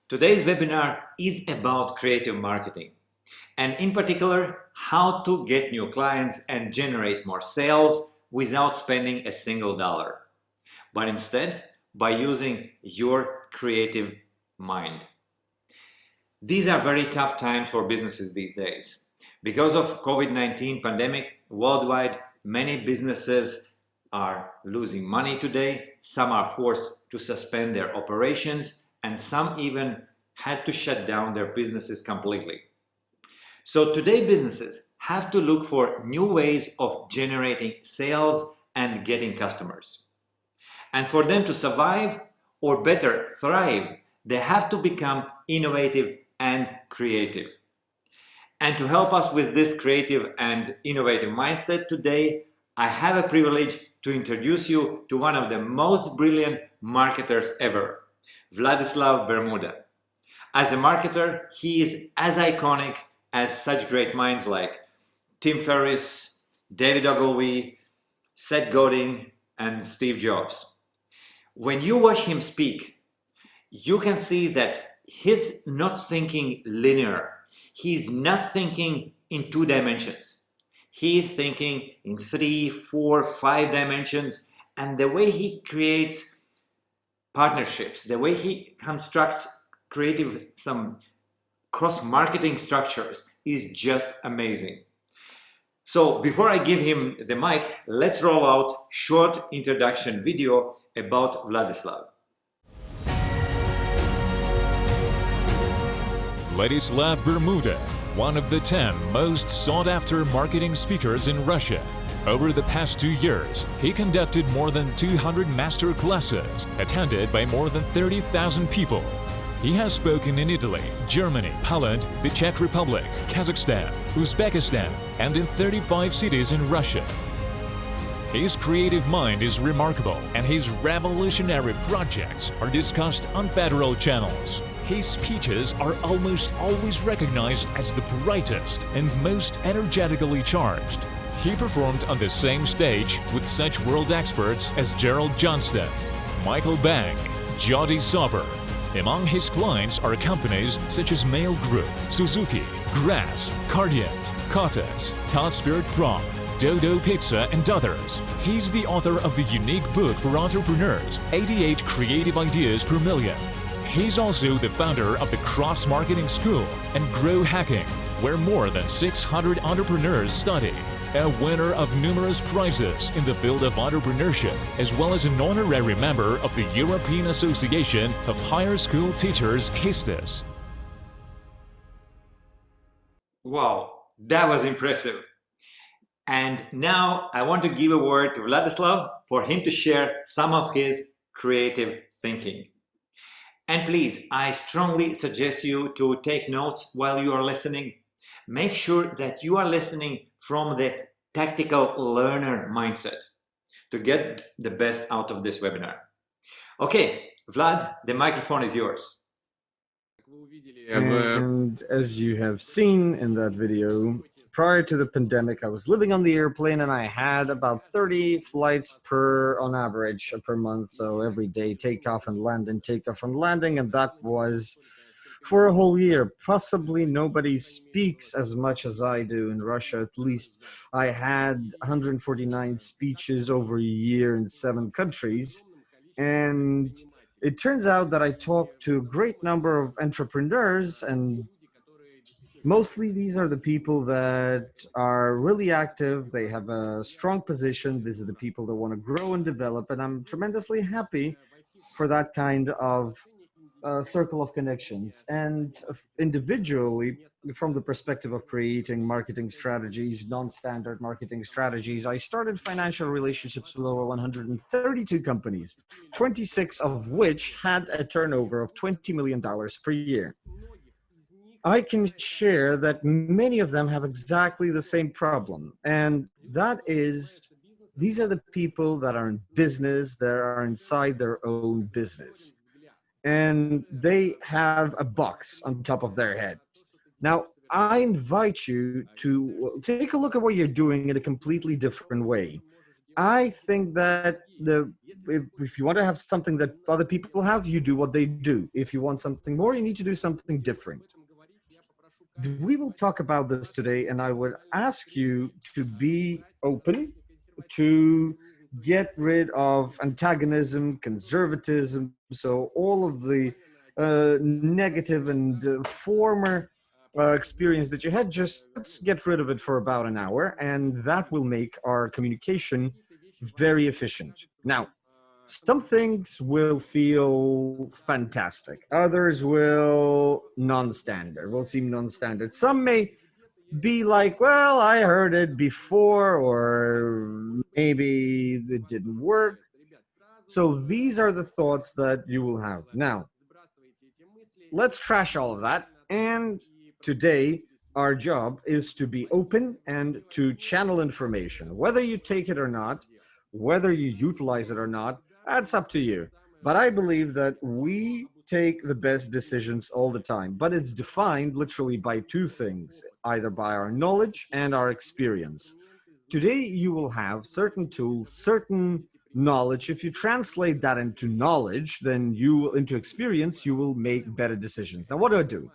Today's webinar is about creative marketing, and in particular, how to get new clients and generate more sales without spending a single dollar, but instead by using your creative mind. These are very tough times for businesses these days. Because of COVID-19 pandemic worldwide, many businesses are losing money today. Some are forced to suspend their operations, and some even had to shut down their businesses completely. So today businesses have to look for new ways of generating sales and getting customers. And for them to survive, or better, thrive, they have to become innovative and creative. And to help us with this creative and innovative mindset today, I have a privilege to introduce you to one of the most brilliant marketers ever, Vladislav Bermuda. As a marketer, he is as iconic as such great minds like Tim Ferriss, David Ogilvy, Seth Godin, and Steve Jobs. When you watch him speak, you can see that he's not thinking linear. He's not thinking in 2 dimensions. He's thinking in 3, 4, 5 dimensions, and the way he creates partnerships, the way he constructs some cross-marketing structures is just amazing. So before I give him the mic, let's roll out short introduction video about Vladislav. Vladislav Bermuda, one of the 10 most sought-after marketing speakers in Russia. Over the past 2 years, he conducted more than 200 master classes, attended by more than 30,000 people. He has spoken in Italy, Germany, Poland, the Czech Republic, Kazakhstan, Uzbekistan, and in 35 cities in Russia. His creative mind is remarkable, and his revolutionary projects are discussed on federal channels. His speeches are almost always recognized as the brightest and most energetically charged. He performed on the same stage with such world experts as Gerald Johnston, Michael Bang, Jody Sauber. Among his clients are companies such as Mail Group, Suzuki, Grass, Cardient, Kotex, Todd Spirit Prom, Dodo Pizza, and others. He's the author of the unique book for entrepreneurs, 88 Creative Ideas per Million. He's also the founder of the CROSSmarketing School and Grow Hacking, where more than 600 entrepreneurs study. A winner of numerous prizes in the field of entrepreneurship, as well as an honorary member of the European Association of Higher School Teachers, HISTES. Wow, that was impressive. And now I want to give a word to Vladislav for him to share some of his creative thinking. And please, I strongly suggest you to take notes while you are listening. Make sure that you are listening from the tactical learner mindset to get the best out of this webinar. Okay, Vlad, the microphone is yours. And as you have seen in that video, prior to the pandemic, I was living on the airplane and I had about 30 flights on average per month. So every day, takeoff and landing, and that was for a whole year. Possibly nobody speaks as much as I do in Russia. At least I had 149 speeches over a year in 7 countries. And it turns out that I talked to a great number of entrepreneurs, and mostly these are the people that are really active. They have a strong position. These are the people that want to grow and develop. And I'm tremendously happy for that kind of circle of connections. And individually, from the perspective of creating marketing strategies, non-standard marketing strategies, I started financial relationships with over 132 companies, 26 of which had a turnover of $20 million per year. I can share that many of them have exactly the same problem, and that is, these are the people that are in business, that are inside their own business. And they have a box on top of their head. Now, I invite you to take a look at what you're doing in a completely different way. I think that if you want to have something that other people have, you do what they do. If you want something more, you need to do something different. We will talk about this today, and I would ask you to be open, to get rid of antagonism, conservatism, so all of the negative and former experience that you had. Just let's get rid of it for about an hour, and that will make our communication very efficient. Now, some things will feel fantastic. Others will non-standard, will seem non-standard. Some may be like, well, I heard it before, or maybe it didn't work. So these are the thoughts that you will have. Now, let's trash all of that. And today, our job is to be open and to channel information. Whether you take it or not, whether you utilize it or not, that's up to you. But I believe that we take the best decisions all the time, but it's defined literally by two things, either by our knowledge and our experience. Today, you will have certain tools, certain knowledge. If you translate that into knowledge, then into experience, you will make better decisions. Now, what do I do?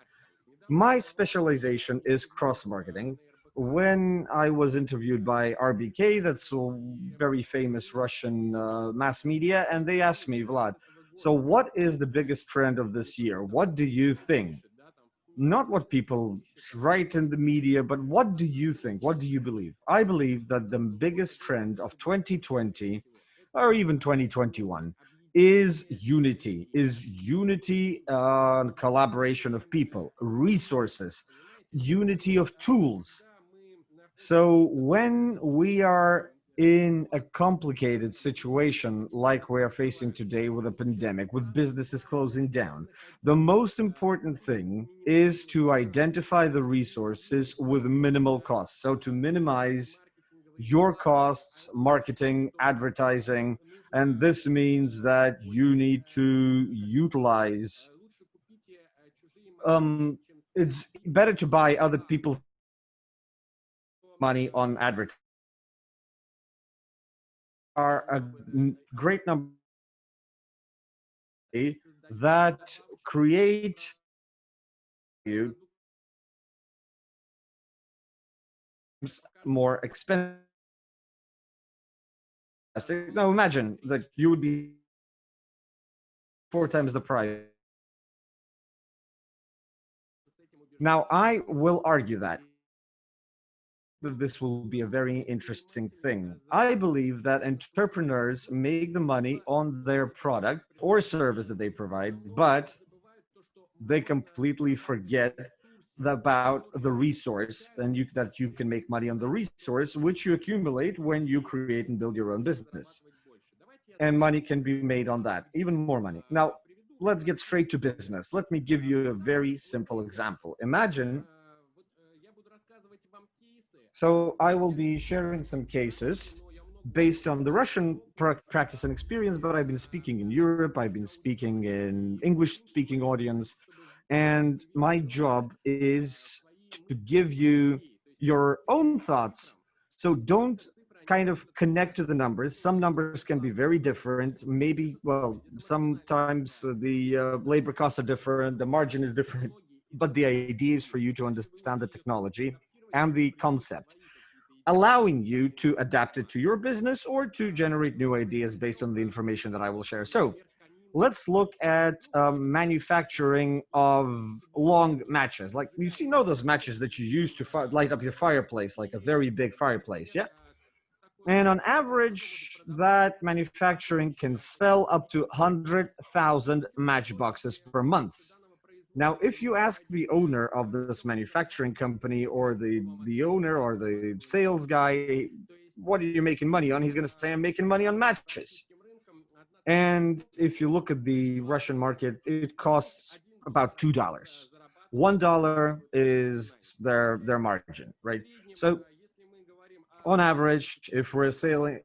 My specialization is cross marketing. When I was interviewed by RBK, that's a very famous Russian mass media, and they asked me, Vlad, so what is the biggest trend of this year? What do you think? Not what people write in the media, but what do you think? What do you believe? I believe that the biggest trend of 2020 or even 2021 is unity and collaboration of people, resources, unity of tools. So when we are in a complicated situation like we are facing today with a pandemic, with businesses closing down, the most important thing is to identify the resources with minimal costs. So to minimize your costs, marketing, advertising, and this means that you need to utilize, it's better to buy other people's money on advertising. Are a great number that create you more expensive. Now imagine that you would be 4 times the price. Now I will argue that this will be a very interesting thing. I believe that entrepreneurs make the money on their product or service that they provide, but they completely forget about the resource and that you can make money on the resource, which you accumulate when you create and build your own business. And money can be made on that, even more money. Now, let's get straight to business. Let me give you a very simple example. Imagine, so I will be sharing some cases based on the Russian practice and experience, but I've been speaking in Europe, I've been speaking in English-speaking audience, and my job is to give you your own thoughts. So don't kind of connect to the numbers. Some numbers can be very different. Maybe, well, sometimes the labor costs are different, the margin is different, but the idea is for you to understand the technology and the concept, allowing you to adapt it to your business or to generate new ideas based on the information that I will share. So let's look at manufacturing of long matches. Like you know those matches that you use to light up your fireplace, like a very big fireplace, yeah? And on average, that manufacturing can sell up to 100,000 matchboxes per month. Now, if you ask the owner of this manufacturing company or the owner or the sales guy, what are you making money on? He's going to say, I'm making money on matches. And if you look at the Russian market, it costs about $2. $1 is their margin, right? So on average, if we're selling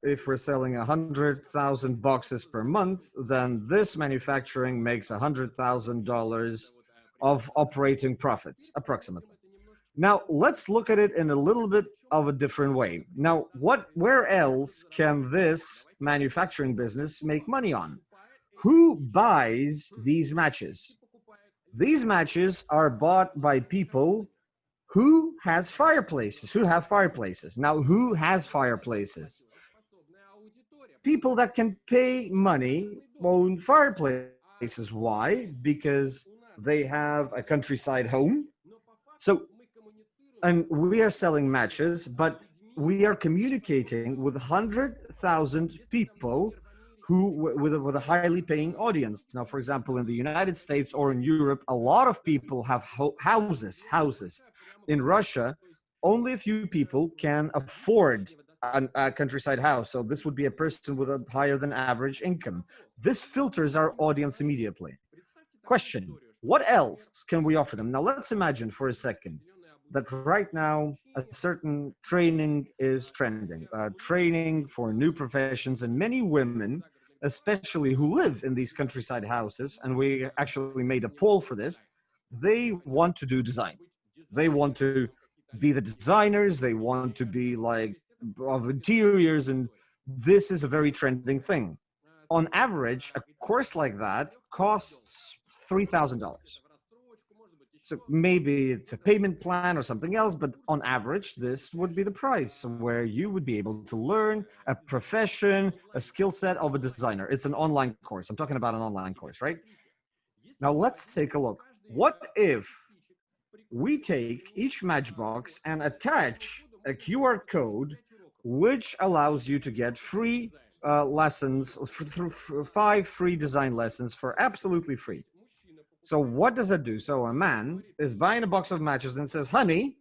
100,000 boxes per month, then this manufacturing makes $100,000 of operating profits, approximately. Now, let's look at it in a little bit of a different way. Now, where else can this manufacturing business make money on? Who buys these matches? These matches are bought by people who has fireplaces, who have fireplaces. Now, who has fireplaces? People that can pay money own fireplaces. Why? Because they have a countryside home. So, and we are selling matches, but we are communicating with 100,000 people who with a highly paying audience. Now, for example, in the United States or in Europe, a lot of people have houses. In Russia, only a few people can afford a countryside house. So this would be a person with a higher than average income. This filters our audience immediately. Question, what else can we offer them? Now, let's imagine for a second that right now a certain training is trending, training for new professions, and many women, especially who live in these countryside houses, and we actually made a poll for this, they want to do design. They want to be the designers, they want to be like of interiors, and this is a very trending thing. On average, a course like that costs $3,000. So maybe it's a payment plan or something else, but on average, this would be the price where you would be able to learn a profession, a skill set of a designer. It's an online course. I'm talking about an online course, right? Now let's take a look. What if we take each Matchbox and attach a QR code which allows you to get free lessons, 5 free design lessons for absolutely free. So what does that do? So a man is buying a box of matches and says, honey,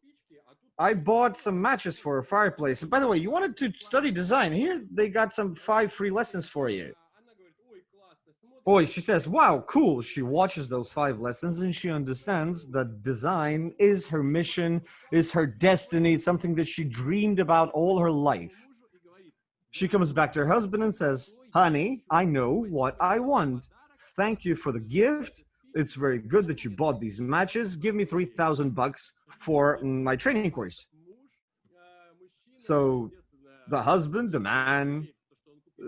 I bought some matches for a fireplace. And by the way, you wanted to study design. Here, they got some 5 free lessons for you. Boy, she says, wow, cool. She watches those 5 lessons and she understands that design is her mission, is her destiny. It's something that she dreamed about all her life. She comes back to her husband and says, honey, I know what I want. Thank you for the gift. It's very good that you bought these matches. Give me $3,000 for my training course. So the husband, the man,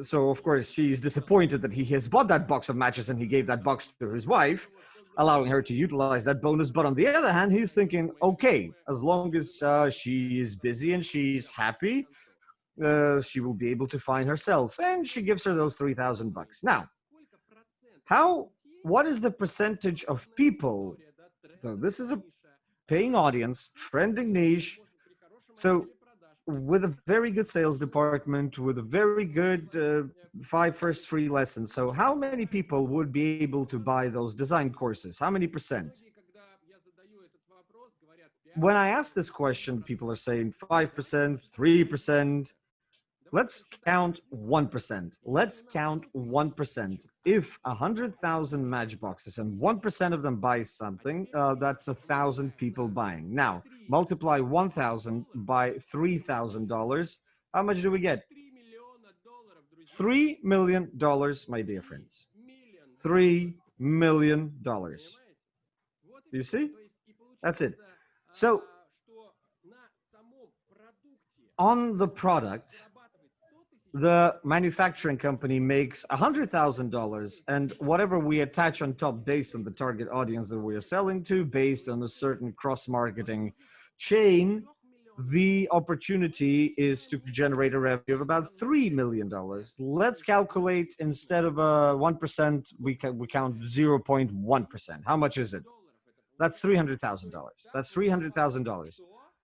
so of course he's disappointed that he has bought that box of matches and he gave that box to his wife, allowing her to utilize that bonus. But on the other hand, he's thinking, okay, as long as she is busy and she's happy, she will be able to find herself. And she gives her those $3,000. Now, what is the percentage of people? So this is a paying audience, trending niche. So with a very good sales department, with a very good 5 first free lessons. So how many people would be able to buy those design courses? How many percent? When I ask this question, people are saying 5%, 3%. Let's count 1%. Let's count 1%. If 100,000 Matchboxes and 1% of them buy something, that's 1,000 people buying. Now, multiply 1,000 by $3,000. How much do we get? $3 million, my dear friends. $3 million. You see? That's it. So, on the product, the manufacturing company makes $100,000, and whatever we attach on top based on the target audience that we are selling to, based on a certain cross-marketing chain, the opportunity is to generate a revenue of about $3 million. Let's calculate, instead of 1%, we count 0.1%. How much is it? That's $300,000. That's $300,000.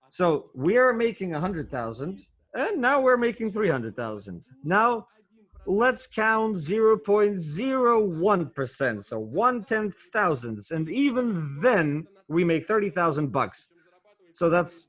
So we are making 100,000. And now we're making 300,000. Now let's count 0.01%, so 1/10 thousandths, and even then we make $30,000. So that's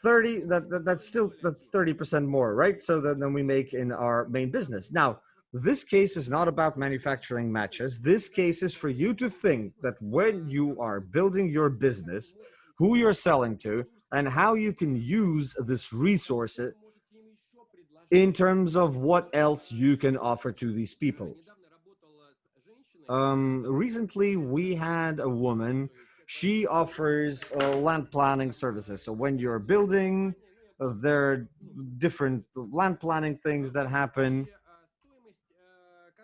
30. That's 30% more, right? So than we make in our main business. Now, this case is not about manufacturing matches. This case is for you to think that when you are building your business, who you're selling to, and how you can use this resource in terms of what else you can offer to these people. Recently, we had a woman She offers land planning services. So when you're building, there are different land planning things that happen.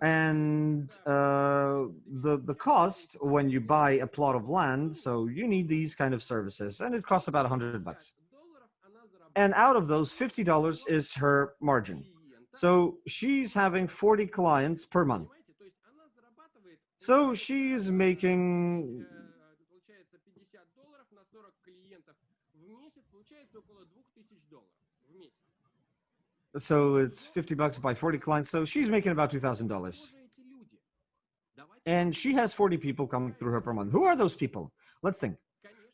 And the cost when you buy a plot of land, so you need these kind of services, and it costs about $100. And out of those, $50 is her margin. So she's having 40 clients per month. So she's making, so it's $50 by 40 clients. So she's making about $2,000. And she has 40 people coming through her per month. Who are those people? Let's think.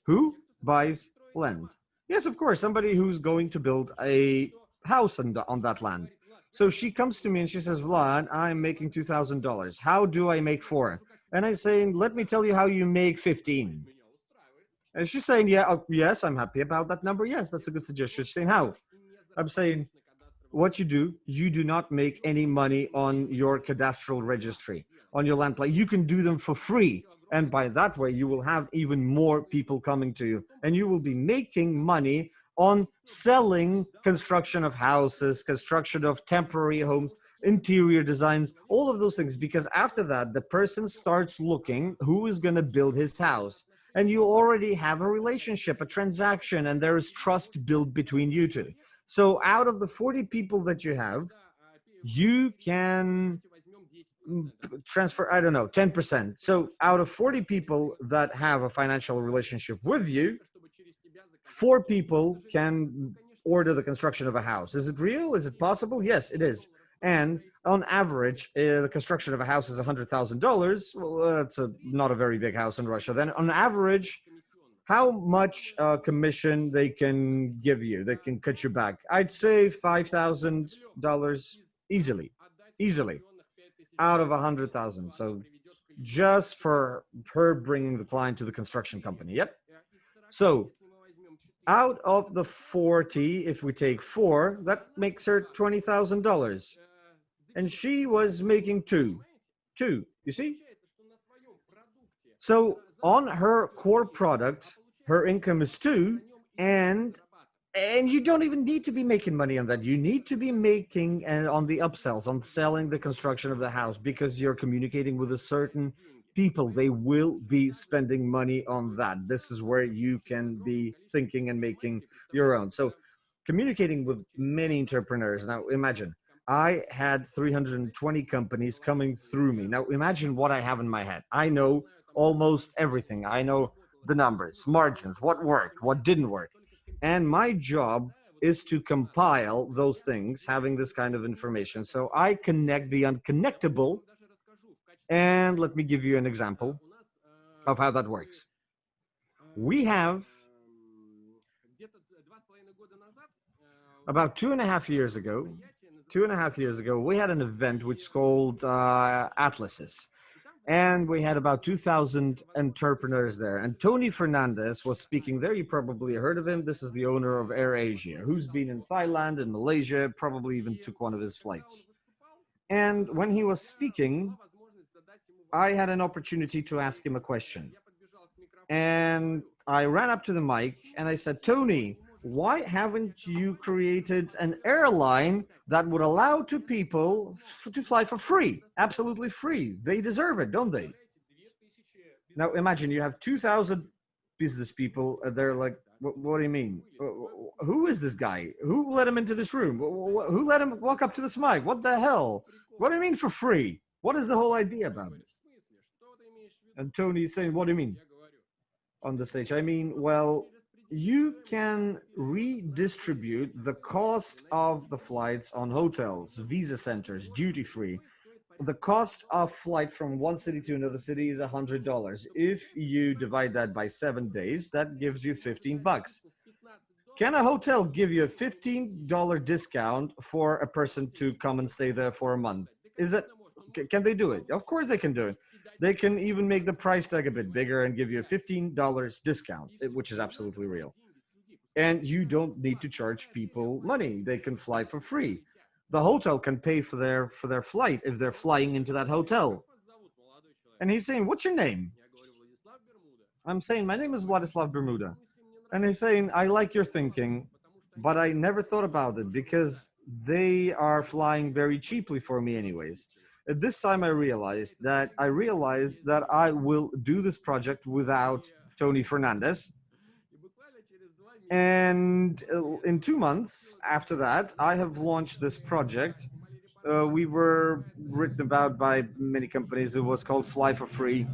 Who buys land? Yes, of course, somebody who's going to build a house on that land. So she comes to me and she says, Vlad, I'm making $2,000. How do I make 4? And I say, let me tell you how you make 15. And she's saying, yeah, oh, yes, I'm happy about that number. Yes, that's a good suggestion. She's saying, how? I'm saying, what you do not make any money on your cadastral registry, on your land plan. You can do them for free. And by that way, you will have even more people coming to you. And you will be making money on selling construction of houses, construction of temporary homes, interior designs, all of those things. Because after that, the person starts looking who is going to build his house. And you already have a relationship, a transaction, and there is trust built between you two. So out of the 40 people that you have, you can transfer, I don't know, 10%. So out of 40 people that have a financial relationship with you, 4 people can order the construction of a house. Is it real? Is it possible? Yes, it is. And on average, the construction of a house is $100,000. Well, that's not a very big house in Russia. Then on average, how much commission they can give you, they can cut you back? I'd say $5,000 easily out of 100,000. So just for her bringing the client to the construction company. Yep. So out of the 40, if we take 4, that makes her $20,000. And she was making 2, you see? So on her core product, her income is 2, and you don't even need to be making money on that. You need to be making on the upsells, on selling the construction of the house, because you're communicating with a certain people. They will be spending money on that. This is where you can be thinking and making your own. So communicating with many entrepreneurs. Now imagine, I had 320 companies coming through me. Now imagine what I have in my head. I know almost everything. I know the numbers, margins, what worked, what didn't work. And my job is to compile those things, having this kind of information. So I connect the unconnectable. And let me give you an example of how that works. We have about 2.5 years ago, we had an event which is called Atlases. And we had about 2,000 entrepreneurs there. And Tony Fernandez was speaking there. You probably heard of him. This is the owner of AirAsia, who's been in Thailand and Malaysia, probably even took one of his flights. And when he was speaking, I had an opportunity to ask him a question. And I ran up to the mic and I said, Tony, why haven't you created an airline that would allow to people to fly for free? Absolutely free. They deserve it, don't they? Now imagine you have 2,000 business people. They're like, what do you mean? Who is this guy? Who let him into this room? Who let him walk up to this mic? What the hell? What do you mean for free? What is the whole idea about this? And Tony is saying, what do you mean? On the stage, I mean, well, you can redistribute the cost of the flights on hotels, visa centers, duty-free. The cost of flight from one city to another city is $100. If you divide that by 7 days, that gives you $15. Can a hotel give you a $15 discount for a person to come and stay there for a month? Can they do it? Of course they can do it. They can even make the price tag a bit bigger and give you a $15 discount, which is absolutely real. And you don't need to charge people money. They can fly for free. The hotel can pay for their flight if they're flying into that hotel. And he's saying, what's your name? I'm saying, my name is Vladislav Bermuda. And he's saying, I like your thinking, but I never thought about it because they are flying very cheaply for me anyways. At this time I realized that I will do this project without Tony Fernandez. And in 2 months after that, I have launched this project. We were written about by many companies. It was called Fly for Free.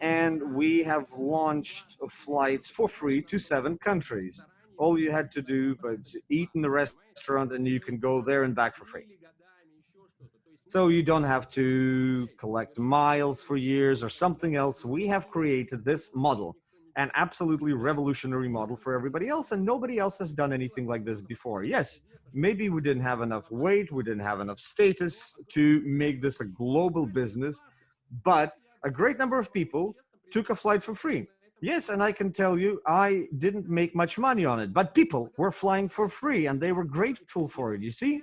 And we have launched flights for free to 7 countries. All you had to do was eat in the restaurant and you can go there and back for free. So you don't have to collect miles for years or something else. We have created this model, an absolutely revolutionary model for everybody else, and nobody else has done anything like this before. Yes, maybe we didn't have enough weight, we didn't have enough status to make this a global business, but a great number of people took a flight for free. Yes, and I can tell you, I didn't make much money on it, but people were flying for free and they were grateful for it, you see?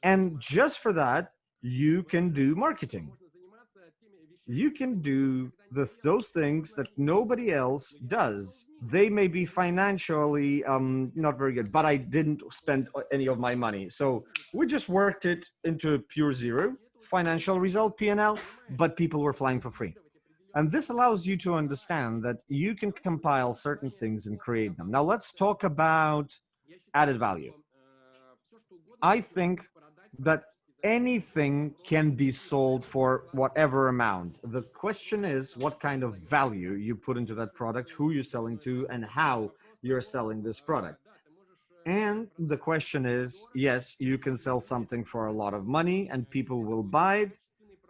And just for that, you can do marketing. You can do those things that nobody else does. They may be financially not very good, but I didn't spend any of my money. So we just worked it into pure zero, financial result, P&L, but people were flying for free. And this allows you to understand that you can compile certain things and create them. Now let's talk about added value. I think that anything can be sold for whatever amount. The question is what kind of value you put into that product, who you're selling to, and how you're selling this product. And the question is, yes, you can sell something for a lot of money and people will buy it,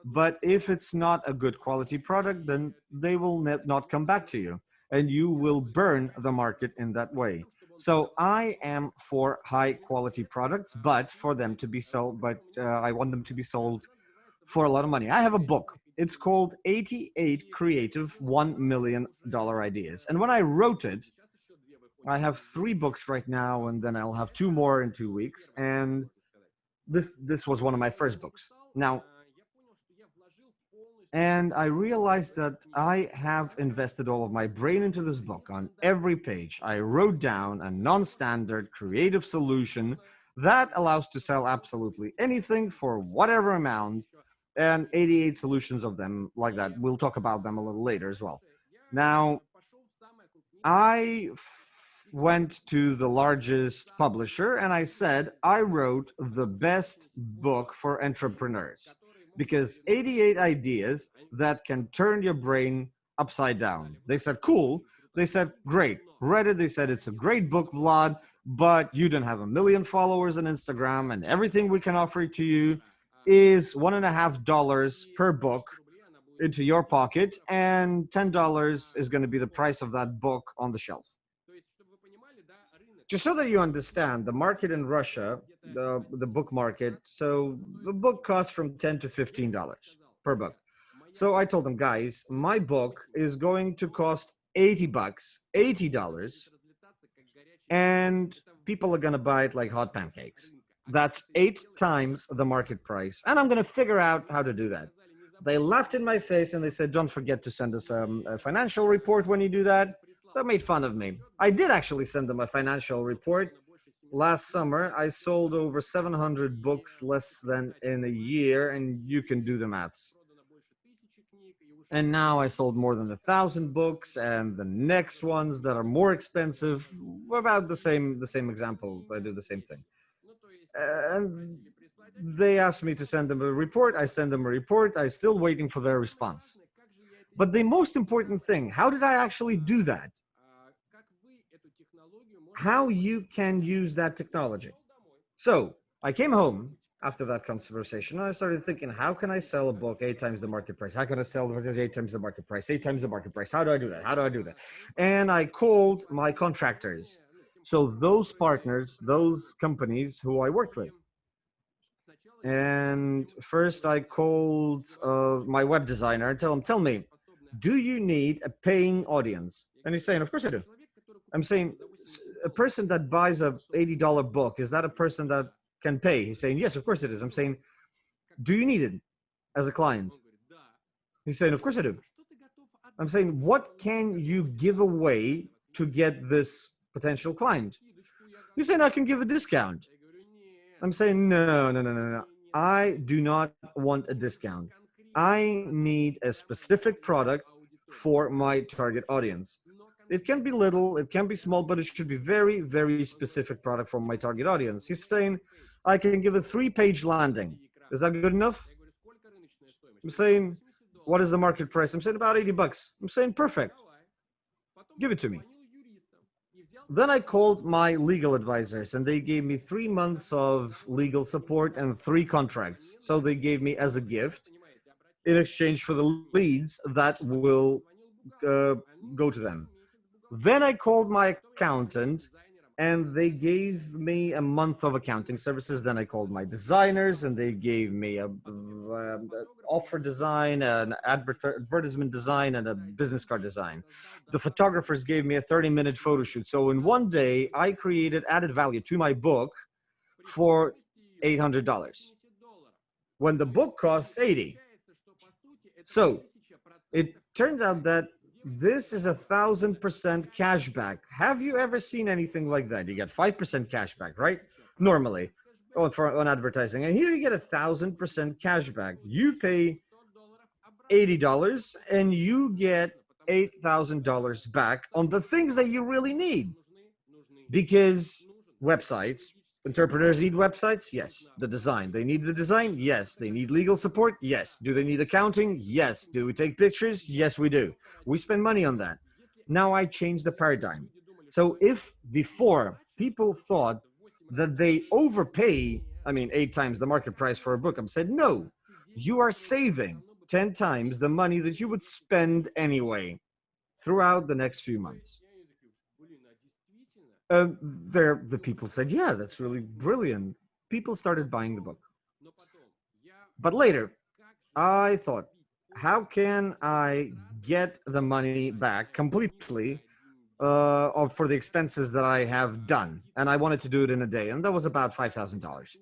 but if it's not a good quality product, then they will not come back to you and you will burn the market in that way. So I am for high quality products, but for them to be sold, I want them to be sold for a lot of money. I have a book. It's called 88 Creative $1 Million Ideas. And when I wrote it, I have 3 books right now, and then I'll have 2 more in 2 weeks. And this was one of my first books. Now, and I realized that I have invested all of my brain into this book. On every page, I wrote down a non-standard creative solution that allows to sell absolutely anything for whatever amount, and 88 solutions of them like that. We'll talk about them a little later as well. Now, I went to the largest publisher and I said, I wrote the best book for entrepreneurs. Because 88 ideas that can turn your brain upside down. They said, cool. They said, great. Read it. They said, it's a great book, Vlad, but you don't have 1 million followers on Instagram, and everything we can offer to you is $1.50 per book into your pocket, and $10 is going to be the price of that book on the shelf. Just so that you understand, the market in Russia, the book market, so the book costs from $10 to $15 per book. So I told them, guys, my book is going to cost $80, and people are going to buy it like hot pancakes. That's 8 times the market price, and I'm going to figure out how to do that. They laughed in my face and they said, don't forget to send us a financial report when you do that. So made fun of me. I did actually send them a financial report. Last summer, I sold over 700 books less than in a year, and you can do the maths. And now I sold more than 1,000 books, and the next ones that are more expensive were about the same example. I do the same thing. And they asked me to send them a report. I send them a report. I'm still waiting for their response. But the most important thing, how did I actually do that? How you can use that technology. So I came home after that conversation and I started thinking, how can I sell a book 8 times the market price? How can I sell it 8 times the market price? 8 times the market price. How do I do that? How do I do that? And I called my contractors. So those partners, those companies who I worked with. And first I called my web designer and tell me, do you need a paying audience? And he's saying, of course I do. I'm saying, a person that buys a $80 book, is that a person that can pay? He's saying, yes, of course it is. I'm saying, do you need it as a client? He's saying, of course I do. I'm saying, what can you give away to get this potential client? You're saying I can give a discount. I'm saying, no, no, no, no, no. I do not want a discount. I need a specific product for my target audience. It can be little, it can be small, but it should be very, very specific product for my target audience. He's saying, I can give a 3-page landing. Is that good enough? I'm saying, what is the market price? I'm saying about $80. I'm saying, perfect. Give it to me. Then I called my legal advisors and they gave me 3 months of legal support and 3 contracts. So they gave me as a gift in exchange for the leads that will go to them. Then I called my accountant and they gave me a month of accounting services. Then I called my designers and they gave me a offer design, an advertisement design, and a business card design. The photographers gave me a 30-minute photo shoot. So in one day, I created added value to my book for $800 when the book costs $80. So it turns out that this is 1,000% cashback. Have you ever seen anything like that? You get 5% cashback, right? Normally on advertising. And here you get 1,000% cashback. You pay $80 and you get $8,000 back on the things that you really need. Because websites, entrepreneurs need websites? Yes. The design. They need the design? Yes. They need legal support? Yes. Do they need accounting? Yes. Do we take pictures? Yes, we do. We spend money on that. Now I changed the paradigm. So if before people thought that they overpay, 8 times the market price for a book, I said, no, you are saving 10 times the money that you would spend anyway throughout the next few months. The people said, yeah, that's really brilliant. People started buying the book. But later, I thought, how can I get the money back completely for the expenses that I have done? And I wanted to do it in a day. And that was about $5,000.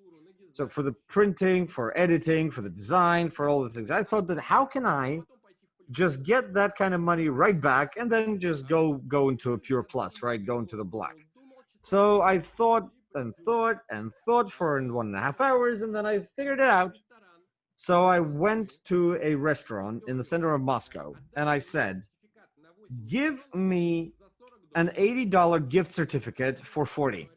So for the printing, for editing, for the design, for all the things, I thought that how can I just get that kind of money right back and then just go into a pure plus, right? Go into the black. So I thought and thought and thought for 1.5 hours, and then I figured it out. So I went to a restaurant in the center of Moscow, and I said, give me an $80 gift certificate for $40.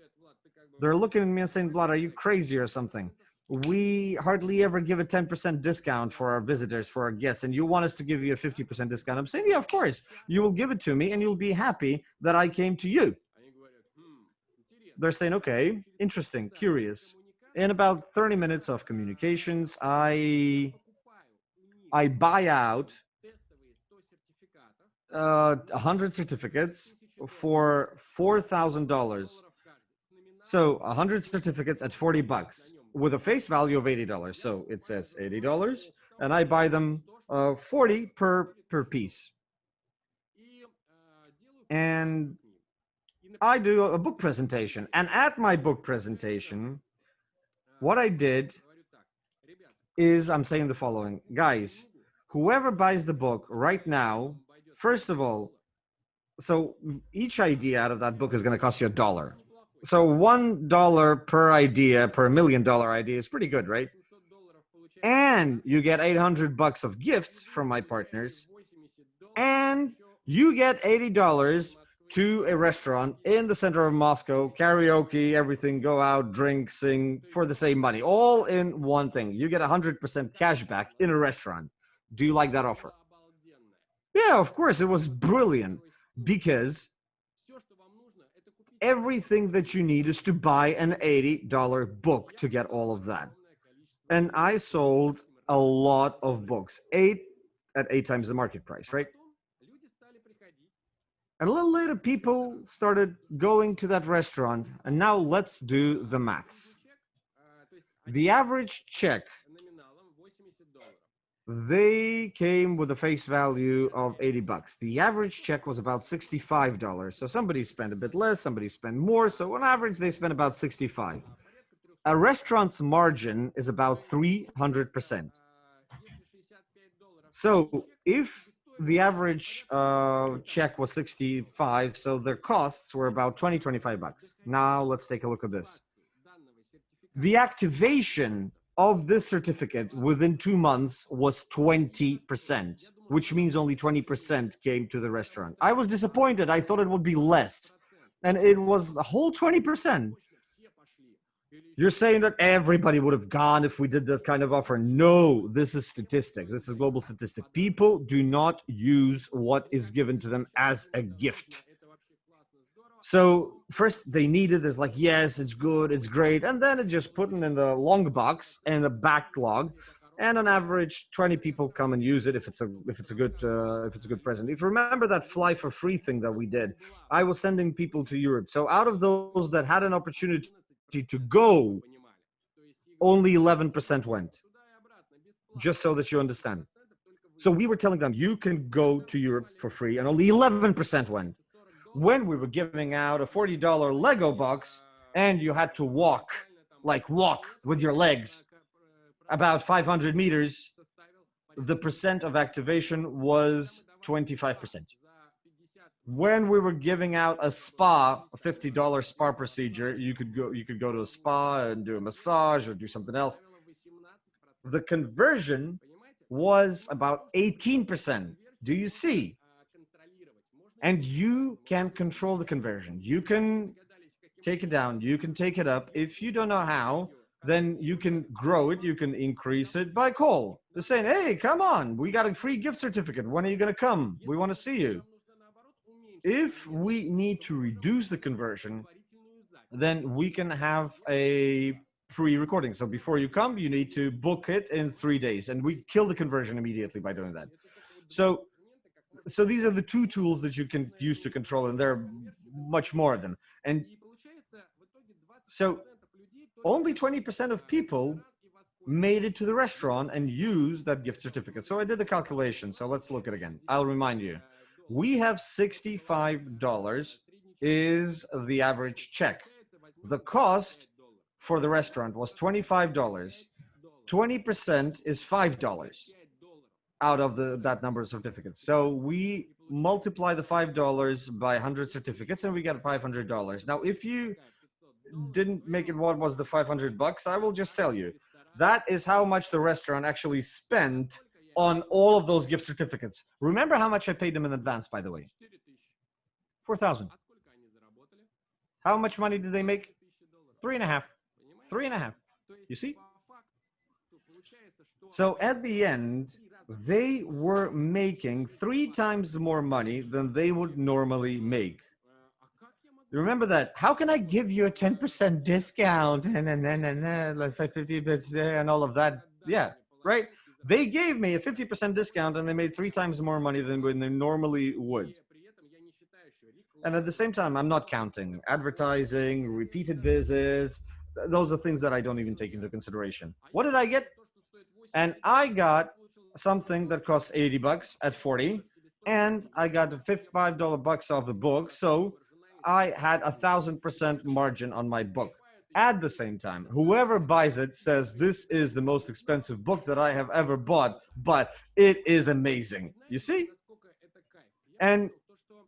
They're looking at me and saying, Vlad, are you crazy or something? We hardly ever give a 10% discount for our visitors, for our guests, and you want us to give you a 50% discount. I'm saying, yeah, of course. You will give it to me, and you'll be happy that I came to you. They're saying, okay, interesting, curious. In about 30 minutes of communications, I buy out 100 certificates for $4,000. So 100 certificates at $40 with a face value of $80. So it says $80, and I buy them 40 per piece. And I do a book presentation. And at my book presentation, what I did is I'm saying the following. Guys, whoever buys the book right now, first of all, so each idea out of that book is going to cost you $1. So $1 per idea, per $1 million idea is pretty good, right? And you get $800 of gifts from my partners. And you get $80 to a restaurant in the center of Moscow, karaoke, everything, go out, drink, sing for the same money, all in one thing. You get 100% cash back in a restaurant. Do you like that offer? Yeah, of course, it was brilliant because everything that you need is to buy an $80 book to get all of that. And I sold a lot of books, 8 times the market price, right? And a little later, people started going to that restaurant. And now let's do the maths. The average check, they came with a face value of $80. The average check was about $65. So somebody spent a bit less, somebody spent more. So on average, they spent about $65. A restaurant's margin is about 300%. So if the average check was 65, so their costs were about 25 bucks. Now let's take a look at this. The activation of this certificate within 2 months was 20%, which means only 20% came to the restaurant. I was disappointed. I thought it would be less, and it was a whole 20%. You're saying that everybody would have gone if we did that kind of offer. No, this is statistics. This is global statistic. People do not use what is given to them as a gift. So first they need it as like, yes, it's good, it's great. And then it's just put in the long box and the backlog. And on average, 20 people come and use it if it's a good present. If you remember that fly for free thing that we did, I was sending people to Europe. So out of those that had an opportunity to go, only 11% went, just so that you understand. So we were telling them you can go to Europe for free, and only 11% went. When we were giving out a $40 Lego box and you had to walk with your legs about 500 meters, the percent of activation was 25%. When we were giving out a spa, a $50 spa procedure, you could go to a spa and do a massage or do something else. The conversion was about 18%. Do you see? And you can control the conversion. You can take it down, you can take it up. If you don't know how, then you can grow it, you can increase it by call. They're saying, hey, come on, we got a free gift certificate. When are you gonna come? We wanna see you. If we need to reduce the conversion, then we can have a pre-recording. So before you come, you need to book it in 3 days, and we kill the conversion immediately by doing that. So these are the two tools that you can use to control, and there are much more of them. And so only 20% of people made it to the restaurant and used that gift certificate. So I did the calculation. So let's look at it again. I'll remind you. We have $65 is the average check. The cost for the restaurant was $25. 20% is $5 out of that number of certificates. So we multiply the $5 by 100 certificates and we get $500. Now, if you didn't make it what was the 500 bucks, I will just tell you, that is how much the restaurant actually spent on all of those gift certificates. Remember how much I paid them in advance, by the way? 4,000. How much money did they make? 3.5. 3.5. You see? So at the end, they were making 3 times more money than they would normally make. You remember that? How can I give you a 10% discount and like 50 bits and all of that? Yeah, right? They gave me a 50% discount and they made 3 times more money than when they normally would. And at the same time, I'm not counting advertising, repeated visits. Those are things that I don't even take into consideration. What did I get? And I got something that costs 80 bucks at 40, and I got the $55 bucks off the book. So I had 1,000% margin on my book. At the same time, whoever buys it says this is the most expensive book that I have ever bought, but it is amazing. You see? And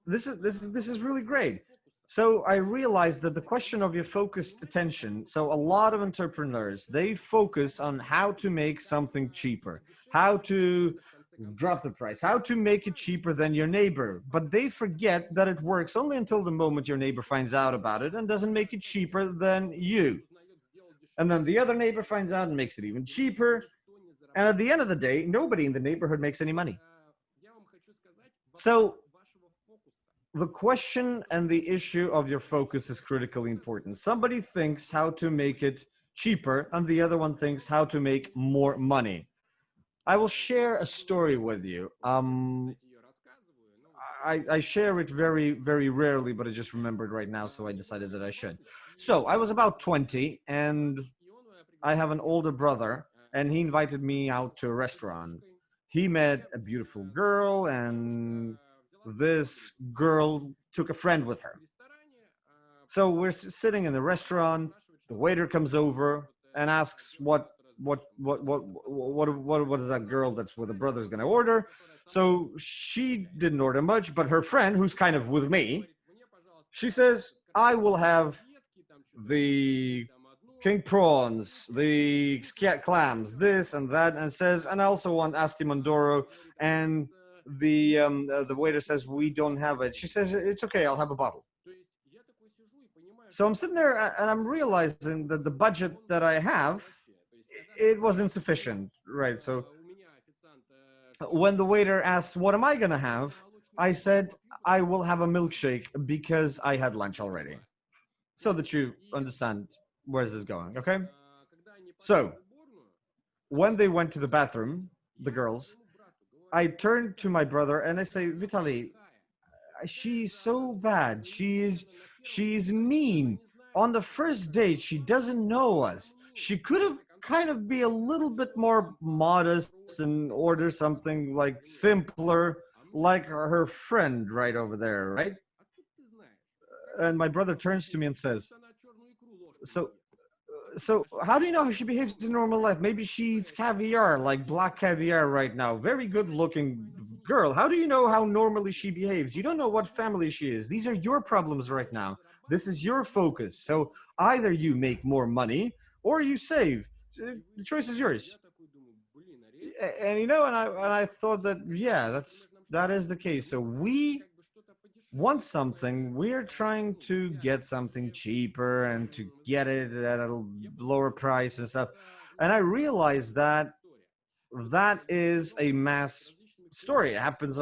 this is really great. So I realized that the question of your focused attention, so a lot of entrepreneurs, they focus on how to make something cheaper, how to drop the price, how to make it cheaper than your neighbor. But they forget that it works only until the moment your neighbor finds out about it and doesn't make it cheaper than you. And then the other neighbor finds out and makes it even cheaper. And at the end of the day, nobody in the neighborhood makes any money. So the question and the issue of your focus is critically important. Somebody thinks how to make it cheaper, and the other one thinks how to make more money. I will share a story with you. I share it very, very rarely, but I just remembered right now, so I decided that I should. So I was about 20, and I have an older brother, and he invited me out to a restaurant. He met a beautiful girl, and this girl took a friend with her. So we're sitting in the restaurant. The waiter comes over and asks what is that girl that's with the brother's going to order. So she didn't order much, but her friend, who's kind of with me, she says, I will have the king prawns, the scat clams, this and that, and says, and I also want asti mandoro. And the waiter says, we don't have it. She says, it's okay, I'll have a bottle. So I'm sitting there and I'm realizing that the budget that I have, it was insufficient, right? So when the waiter asked, what am I gonna have? I said, I will have a milkshake because I had lunch already. So that you understand where this is going, okay? So when they went to the bathroom, the girls, I turned to my brother and I say, Vitaly, she's so bad. She's mean. On the first date, she doesn't know us. She could have kind of be a little bit more modest and order something like simpler, like her friend right over there, right? And my brother turns to me and says, so how do you know how she behaves in normal life? Maybe she eats caviar, like black caviar right now. Very good looking girl. How do you know how normally she behaves? You don't know what family she is. These are your problems right now. This is your focus. So either you make more money or you save. The choice is yours. And you know, and I thought that, yeah, that is the case. So we want something, we're trying to get something cheaper and to get it at a lower price and stuff. And I realized that that is a mass story. It happens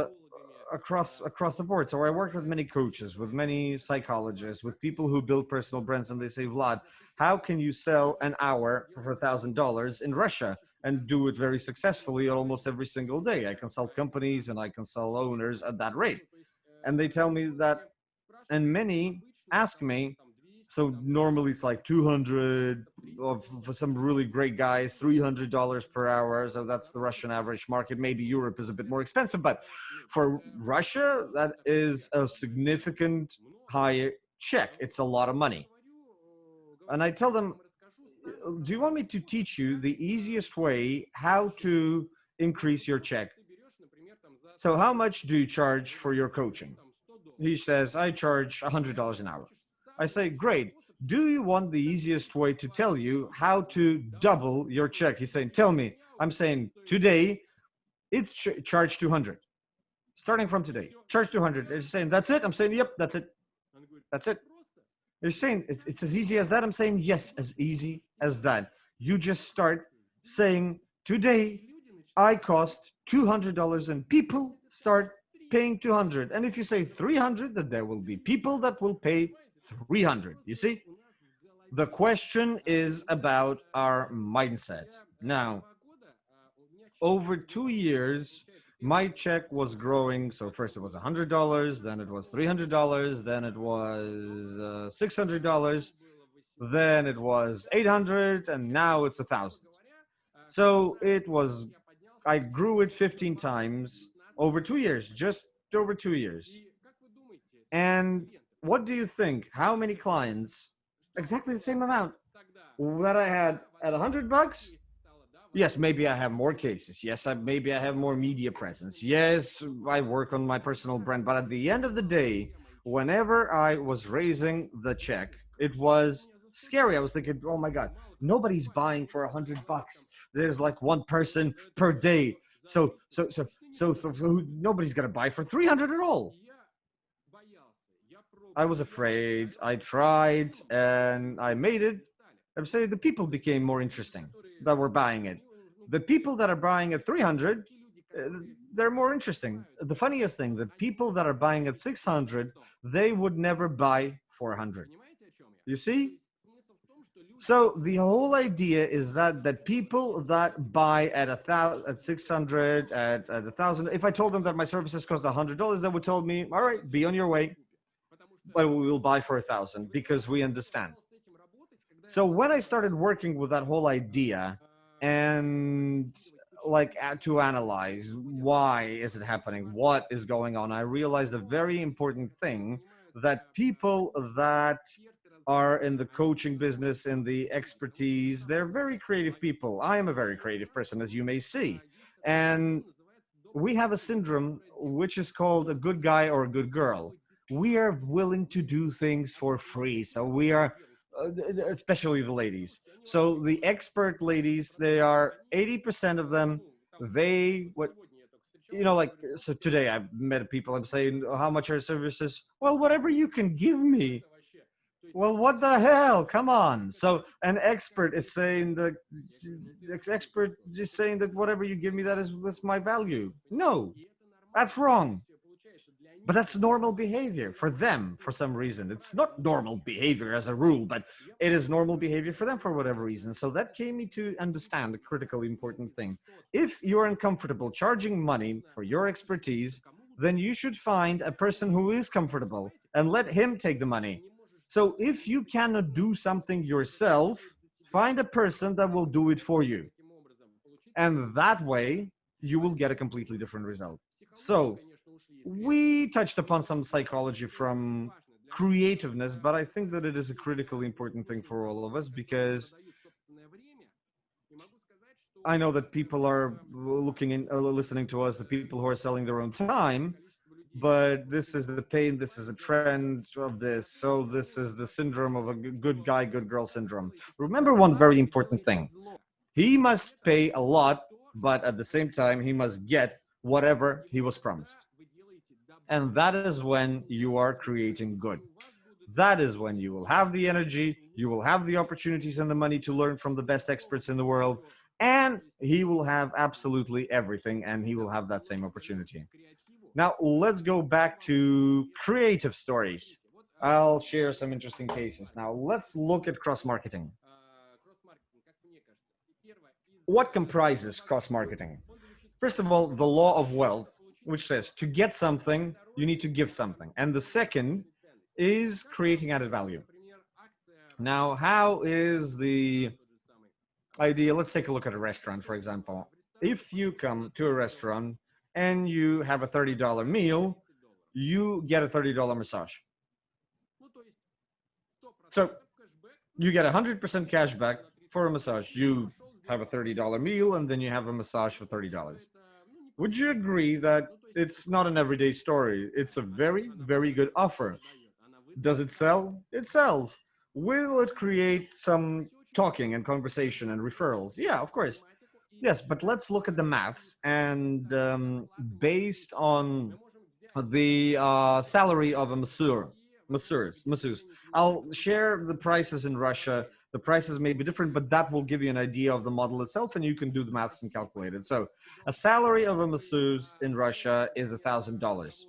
across the board. So I work with many coaches, with many psychologists, with people who build personal brands, and they say, Vlad, how can you sell an hour for $1,000 in Russia and do it very successfully almost every single day? I consult companies and I consult owners at that rate. And they tell me that, and many ask me, so normally it's like 200, or for some really great guys, $300 per hour. So that's the Russian average market. Maybe Europe is a bit more expensive, but for Russia, that is a significant high check. It's a lot of money. And I tell them, do you want me to teach you the easiest way how to increase your check? So how much do you charge for your coaching? He says, I charge $100 an hour. I say, great. Do you want the easiest way to tell you how to double your check? He's saying, tell me. I'm saying, today, it's charge 200. Starting from today, charge 200. He's saying, that's it? I'm saying, yep, that's it. That's it. He's saying, it's as easy as that? I'm saying, yes, as easy as that. You just start saying, today, I cost $200, and people start paying 200. And if you say 300, then there will be people that will pay 300. You see? The question is about our mindset. Now, over 2 years, my check was growing. So first it was $100, then it was $300, then it was $600, then it was $800, and now it's $1,000. So I grew it 15 times over 2 years, just over 2 years. And what do you think? How many clients? Exactly the same amount that I had at $100. Yes, maybe I have more cases. Yes, maybe I have more media presence. Yes, I work on my personal brand. But at the end of the day, whenever I was raising the check, it was scary. I was thinking, oh my God, nobody's buying for $100. There's like one person per day. So nobody's gonna buy for 300 at all. I was afraid. I tried and I made it. I'm saying the people became more interesting that were buying it. The people that are buying at 300, they're more interesting. The funniest thing, the people that are buying at 600, they would never buy 400. You see? So the whole idea is that people that buy at 600, at 1,000, if I told them that my services cost $100, they would tell me, all right, be on your way, but we will buy for 1,000 because we understand. So when I started working with that whole idea and like to analyze why is it happening, what is going on, I realized a very important thing, that people that are in the coaching business, in the expertise, they're very creative people. I am a very creative person, as you may see. And we have a syndrome which is called a good guy or a good girl. We are willing to do things for free. So we are, especially the ladies. So the expert ladies, they are 80% of them. They what like so today I've met people. I'm saying, how much are services? Well, whatever you can give me. Well, what the hell? Come on. So an expert is saying that expert is saying that whatever you give me, that's my value. No, that's wrong. But that's normal behavior for them for some reason. It's not normal behavior as a rule, but it is normal behavior for them for whatever reason. So that came me to understand a critically important thing. If you're uncomfortable charging money for your expertise, then you should find a person who is comfortable and let him take the money. So if you cannot do something yourself, find a person that will do it for you. And that way you will get a completely different result. So we touched upon some psychology from creativeness, but I think that it is a critically important thing for all of us, because I know that people are listening to us, the people who are selling their own time, but this is the pain, this is a trend of this. So this is the syndrome of a good guy, good girl syndrome. Remember one very important thing. He must pay a lot, but at the same time, he must get whatever he was promised. And that is when you are creating good. That is when you will have the energy, you will have the opportunities and the money to learn from the best experts in the world, and he will have absolutely everything, and he will have that same opportunity. Now, let's go back to creative stories. I'll share some interesting cases. Now, let's look at cross-marketing. What comprises cross-marketing? First of all, the law of wealth, which says to get something, you need to give something. And the second is creating added value. Now, how is the idea? Let's take a look at a restaurant, for example. If you come to a restaurant and you have a $30 meal, you get a $30 massage. So you get 100% cash back for a massage. You have a $30 meal and then you have a massage for $30. Would you agree that it's not an everyday story? It's a very, very good offer. Does it sell? It sells. Will it create some talking and conversation and referrals? Yeah, of course. Yes, but let's look at the maths. And based on the salary of a masseuse, I'll share the prices in Russia. The prices may be different, but that will give you an idea of the model itself, and you can do the maths and calculate it. So a salary of a masseuse in Russia is $1,000.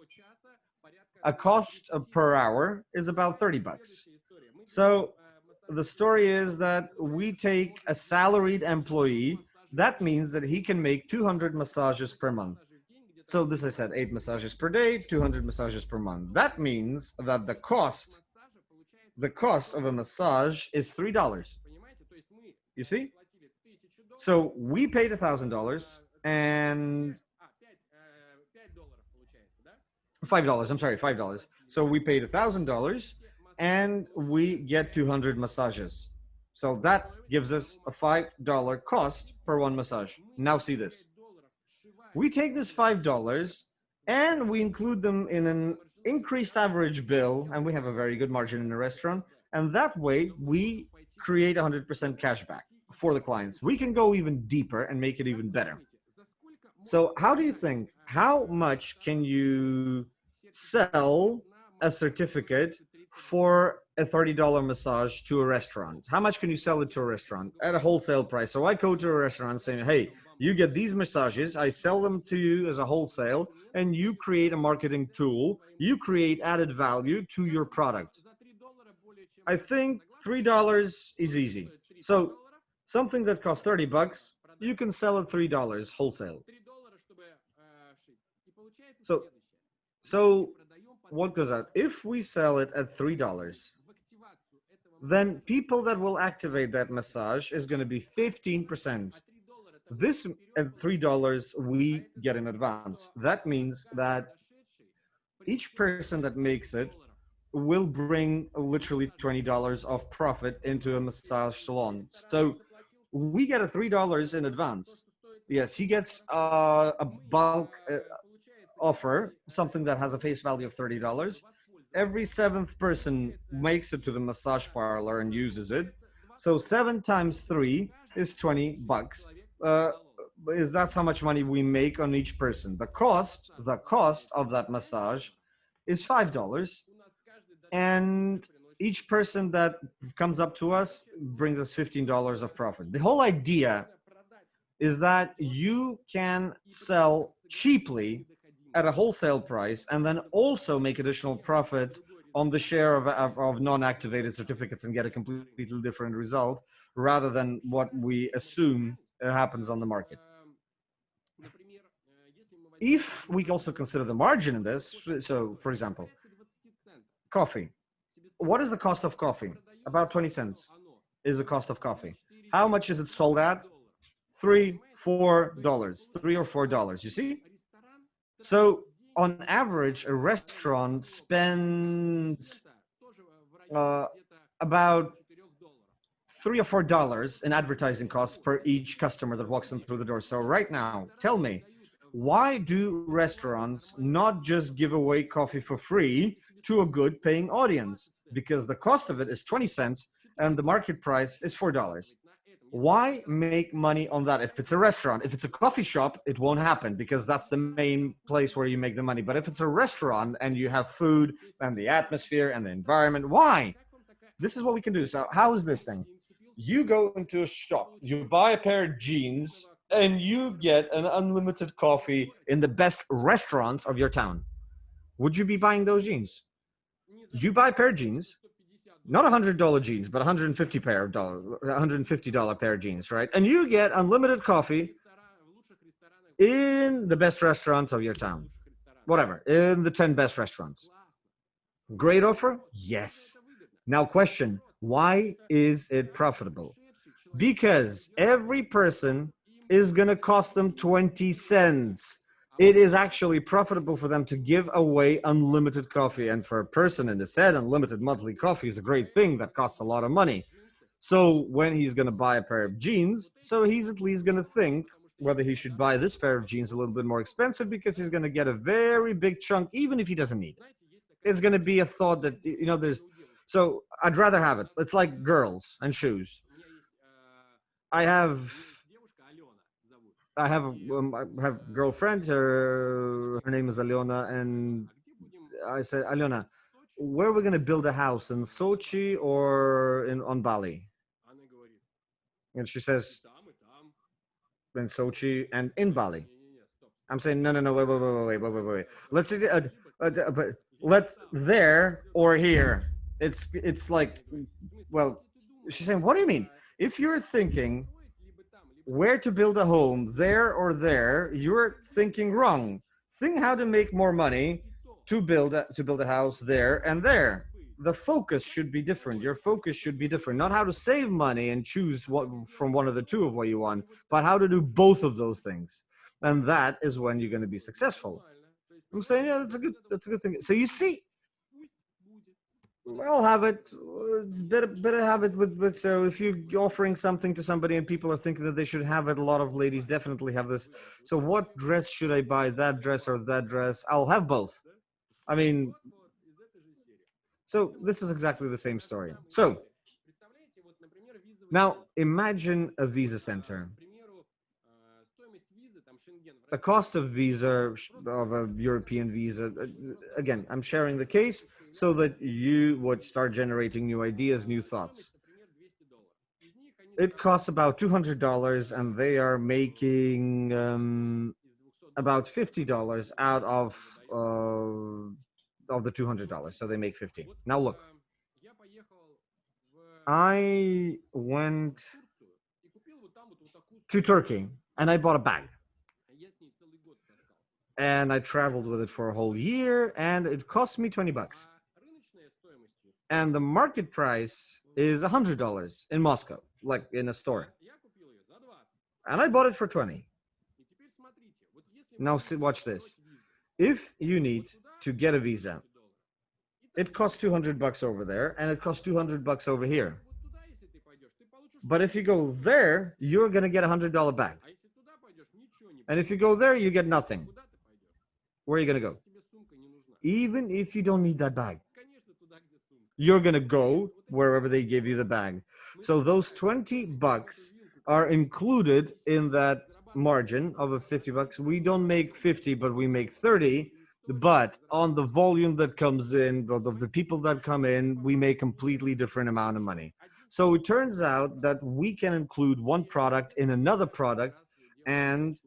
A cost per hour is about $30. So the story is that we take a salaried employee. That means that he can make 200 massages per month. So this, I said, 8 massages per day, 200 massages per month. That means that the cost of a massage is $3. You see? So we paid $1,000 and $5. I'm sorry, $5. So we paid $1,000 and we get 200 massages. So that gives us a $5 cost per one massage. Now see this. We take this $5 and we include them in an increased average bill, and we have a very good margin in the restaurant. And that way we create 100% cash back for the clients. We can go even deeper and make it even better. So how do you think, how much can you sell a certificate for a $30 massage to a restaurant? How much can you sell it to a restaurant at a wholesale price? So I go to a restaurant saying, hey, you get these massages, I sell them to you as a wholesale, and you create a marketing tool, you create added value to your product. I think $3 is easy. So something that costs $30, you can sell at $3 wholesale. So what goes out? If we sell it at $3, then people that will activate that massage is going to be 15%. This at $3 we get in advance. That means that each person that makes it will bring literally $20 of profit into a massage salon. So we get a $3 in advance. Yes, he gets a bulk offer, something that has a face value of $30. Every seventh person makes it to the massage parlor and uses it. So 7 times 3 is $20. Uh, is that's how much money we make on each person. The cost of that massage is $5, and each person that comes up to us brings us $15 of profit. The whole idea is that you can sell cheaply at a wholesale price and then also make additional profits on the share of non-activated certificates and get a completely different result rather than what we assume happens on the market. If we also consider the margin in this, so for example, coffee. What is the cost of coffee? About 20 cents is the cost of coffee. How much is it sold at? $3, $4, $3 or $4, you see? So on average, a restaurant spends about $3 or $4 in advertising costs per each customer that walks in through the door. So right now, tell me, why do restaurants not just give away coffee for free to a good paying audience? Because the cost of it is 20 cents and the market price is $4. Why make money on that? If it's a restaurant, if it's a coffee shop, it won't happen because that's the main place where you make the money. But if it's a restaurant and you have food and the atmosphere and the environment, why? This is what we can do. So how is this thing? You go into a shop, you buy a pair of jeans, and you get an unlimited coffee in the best restaurants of your town. Would you be buying those jeans? You buy a pair of jeans, not $100 jeans, but $150 pair of jeans, right? And you get unlimited coffee in the best restaurants of your town, whatever, in the 10 best restaurants. Great offer? Yes. Now question, why is it profitable? Because every person is going to cost them 20 cents. It is actually profitable for them to give away unlimited coffee. And for a person in the set, unlimited monthly coffee is a great thing that costs a lot of money. So when he's going to buy a pair of jeans, so he's at least going to think whether he should buy this pair of jeans a little bit more expensive because he's going to get a very big chunk, even if he doesn't need it. It's going to be a thought that, you know, so I'd rather have it. It's like girls and shoes. I have a girlfriend, her name is Aliona, and I said, Aliona, where are we going to build a house, in Sochi or on Bali? And she says, in Sochi and in Bali. I'm saying, no, wait. Let's see, let's there or here. It's like, well, she's saying, what do you mean? If you're thinking where to build a home, there or there, you're thinking wrong. Think how to make more money to build a house there and there. The focus should be different. Your focus should be different. Not how to save money and choose what from one of the two of what you want, but how to do both of those things. And that is when you're going to be successful. I'm saying, yeah, that's a good thing. So you see, I'll have it. It's better have it with. So if you're offering something to somebody and people are thinking that they should have it, a lot of ladies definitely have this. So what dress should I buy? That dress or that dress? I'll have both. I mean, so this is exactly the same story. So now imagine a visa center. The cost of visa, of a European visa, again, I'm sharing the case so that you would start generating new ideas, new thoughts. It costs about $200 and they are making about $50 out of the $200. So they make 50. Now look, I went to Turkey and I bought a bag. And I traveled with it for a whole year and it cost me $20. And the market price is $100 in Moscow, like in a store. And I bought it for 20. Now watch this. If you need to get a visa, it costs $200 over there and it costs $200 over here. But if you go there, you're going to get $100 back. And if you go there, you get nothing. Where are you going to go? Even if you don't need that bag, you're going to go wherever they give you the bag. So those $20 are included in that margin of a $50. We don't make 50, but we make 30. But on the volume that comes in, of the people that come in, we make completely different amount of money. So it turns out that we can include one product in another product, and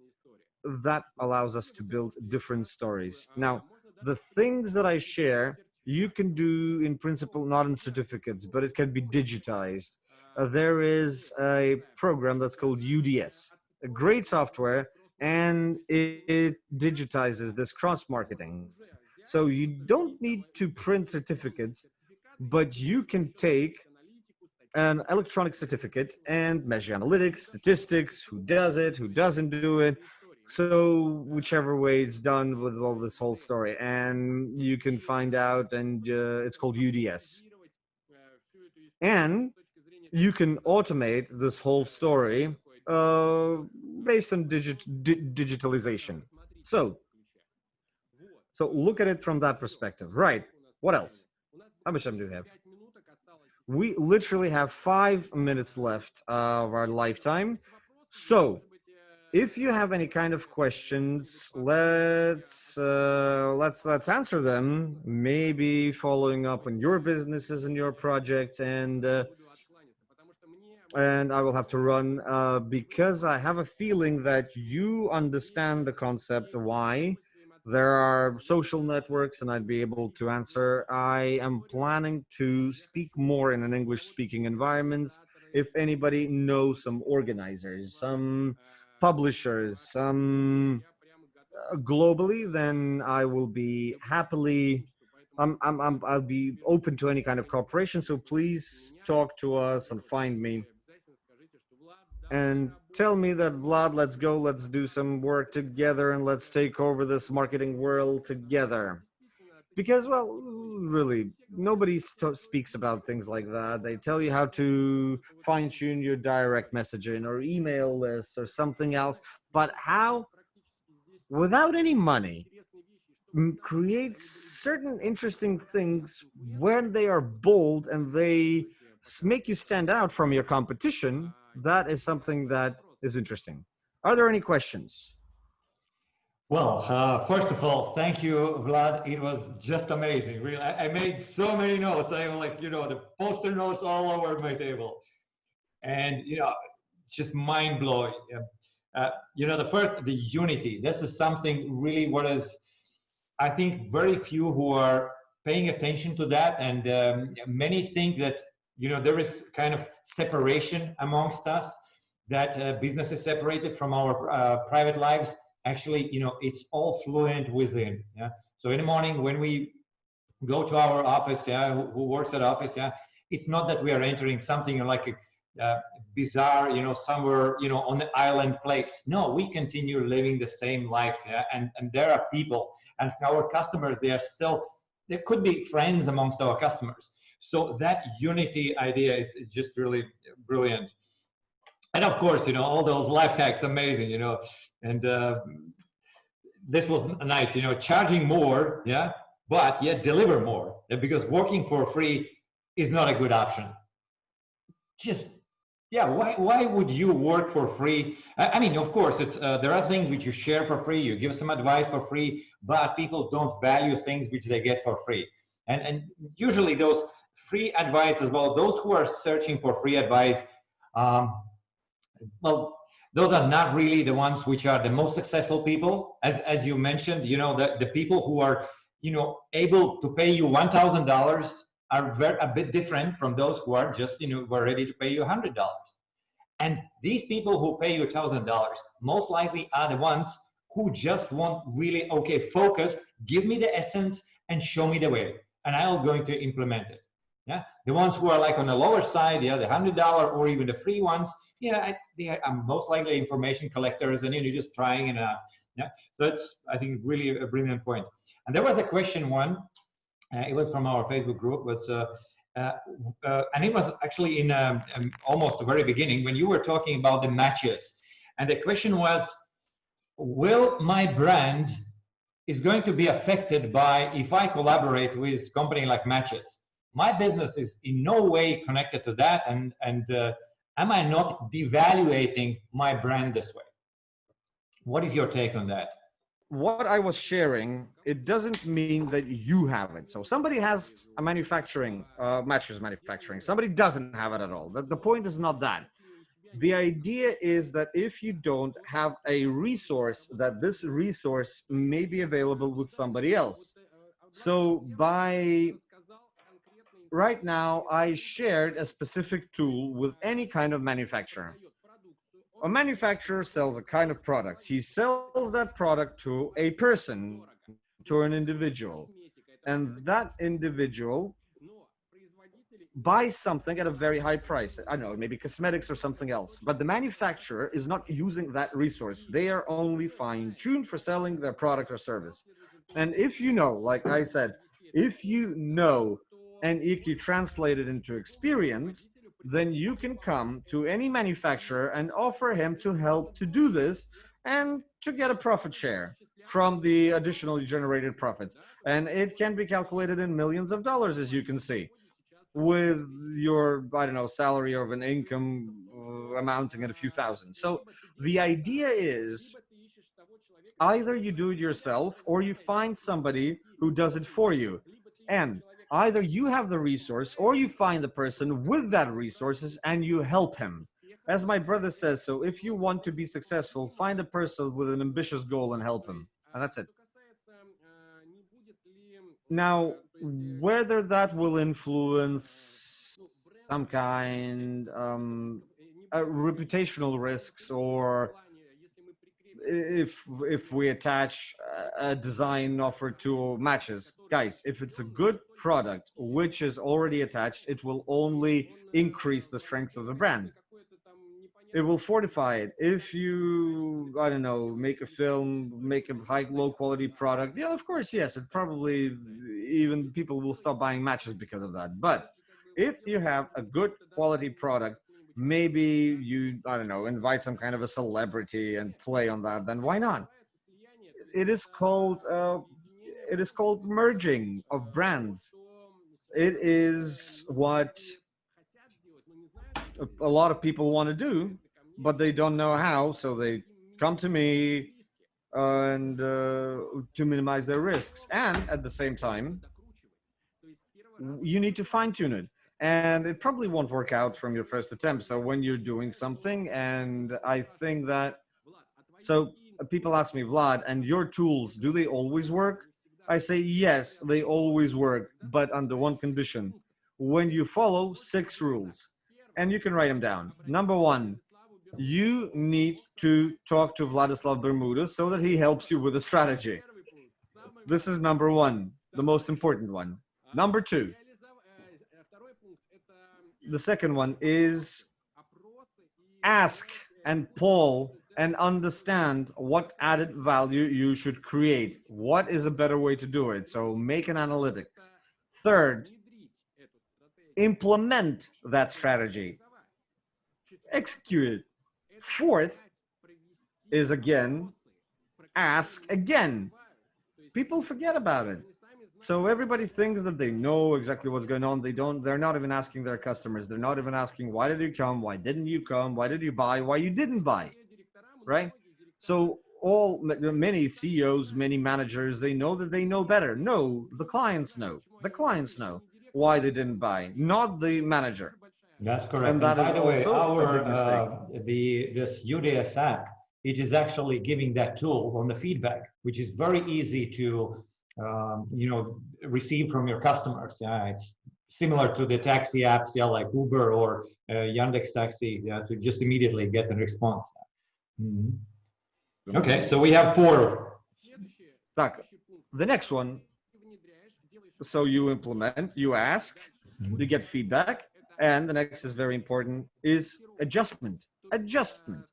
that allows us to build different stories. Now, the things that I share, you can do in principle, not in certificates, but it can be digitized. There is a program that's called UDS, a great software, and it digitizes this cross-marketing. So you don't need to print certificates, but you can take an electronic certificate and measure analytics, statistics, who does it, who doesn't do it. So whichever way it's done with all this whole story, and you can find out, and it's called UDS. And you can automate this whole story based on digitalization. So look at it from that perspective. Right. What else? How much time do we have? We literally have 5 minutes left of our lifetime. So if you have any kind of questions, let's answer them. Maybe following up on your businesses and your projects, and I will have to run because I have a feeling that you understand the concept why there are social networks, and I'd be able to answer. I am planning to speak more in an English-speaking environments. If anybody knows some organizers, some publishers, some globally, then I will be happily. I'll be open to any kind of cooperation. So please talk to us and find me. And tell me that, Vlad, let's go, let's do some work together, and let's take over this marketing world together. Because, well, really, nobody speaks about things like that. They tell you how to fine-tune your direct messaging or email lists or something else. But how, without any money, create certain interesting things when they are bold and they make you stand out from your competition, that is something that is interesting. Are there any questions? Well, first of all, thank you, Vlad. It was just amazing. Really, I made so many notes. I have, like, the poster notes all over my table, and just mind blowing. The unity. This is something really what is, I think, very few who are paying attention to that, and many think that there is kind of separation amongst us, that business is separated from our private lives. Actually, it's all fluent within. Yeah. So in the morning when we go to our office, who works at office, it's not that we are entering something like a bizarre, somewhere, on the island place. No, we continue living the same life. Yeah. And there are people, and our customers, there could be friends amongst our customers. So that unity idea is just really brilliant. And of course, all those life hacks, amazing, and this was nice, charging more, but yet deliver more, because working for free is not a good option. Why would you work for free? I mean, of course, there are things which you share for free, you give some advice for free, but people don't value things which they get for free. And usually those free advice as well, those who are searching for free advice, well, those are not really the ones which are the most successful people. As you mentioned, the people who are, able to pay you $1,000 are a bit different from those who are just, who are ready to pay you $100. And these people who pay you $1,000 most likely are the ones who just want really, okay, focused, give me the essence and show me the way, and I'm going to implement it. Yeah, the ones who are like on the lower side, the $100 or even the free ones, they are most likely information collectors, and you're just trying it out. Yeah, so that's, I think, really a brilliant point. And there was a question one, it was from our Facebook group, and it was actually in almost the very beginning when you were talking about the matches, and the question was, will my brand is going to be affected by if I collaborate with a company like Matches? My business is in no way connected to that, and am I not devaluating my brand this way? What is your take on that? What I was sharing, it doesn't mean that you have it. So somebody has a manufacturing, mattress manufacturing. Somebody doesn't have it at all. The point is not that. The idea is that if you don't have a resource, that this resource may be available with somebody else. So right now, I shared a specific tool with any kind of manufacturer. A manufacturer sells a kind of product. He sells that product to a person, to an individual. And that individual buys something at a very high price. I don't know, maybe cosmetics or something else. But the manufacturer is not using that resource. They are only fine-tuned for selling their product or service. And if you know, like I said, if you know and if you translate it into experience, then you can come to any manufacturer and offer him to help to do this and to get a profit share from the additionally generated profits. And it can be calculated in millions of dollars, as you can see, with your, I don't know, salary of an income amounting at a few thousand. So the idea is either you do it yourself or you find somebody who does it for you. And either you have the resource or you find the person with that resources and you help him. As my brother says, so if you want to be successful, find a person with an ambitious goal and help him. And that's it. Now, whether that will influence some kind reputational risks, or if we attach a design offer to Matches, guys, if it's a good product which is already attached, it will only increase the strength of the brand. It will fortify it. If you, I don't know, make a film, make a low quality product, yeah, of course, yes, it probably, even people will stop buying Matches because of that. But if you have a good quality product, maybe you, I don't know, invite some kind of a celebrity and play on that, then why not? It is called merging of brands. It is what a lot of people want to do, but they don't know how, so they come to me and to minimize their risks. And at the same time, you need to fine-tune it. And it probably won't work out from your first attempt. So when you're doing something, and I think that, so people ask me, Vlad, and your tools, do they always work? I say, yes, they always work, but under one condition. When you follow 6 rules, and you can write them down. Number 1, you need to talk to Vladislav Bermuda so that he helps you with a strategy. This is number 1, the most important one. Number 2, the second one is ask and poll and understand what added value you should create. What is a better way to do it? So make an analytics. Third, implement that strategy. Execute it. Fourth is, again, ask again. People forget about it. So everybody thinks that they know exactly what's going on. They're not even asking their customers. They're not even asking, why did you come? Why didn't you come? Why did you buy? Why you didn't buy? Right? So many CEOs, many managers, they know that they know better. No, the clients know. The clients know why they didn't buy, not the manager. That's correct. And that by is the way, our this UDS app, it is actually giving that tool on the feedback, which is very easy to receive from your customers. Yeah, it's similar to the taxi apps, yeah, like Uber or Yandex Taxi, yeah, to just immediately get the response. Mm-hmm. Okay, so we have 4. The next one, so you implement, you ask, you get feedback, and the next is very important, is adjustment. Adjustment.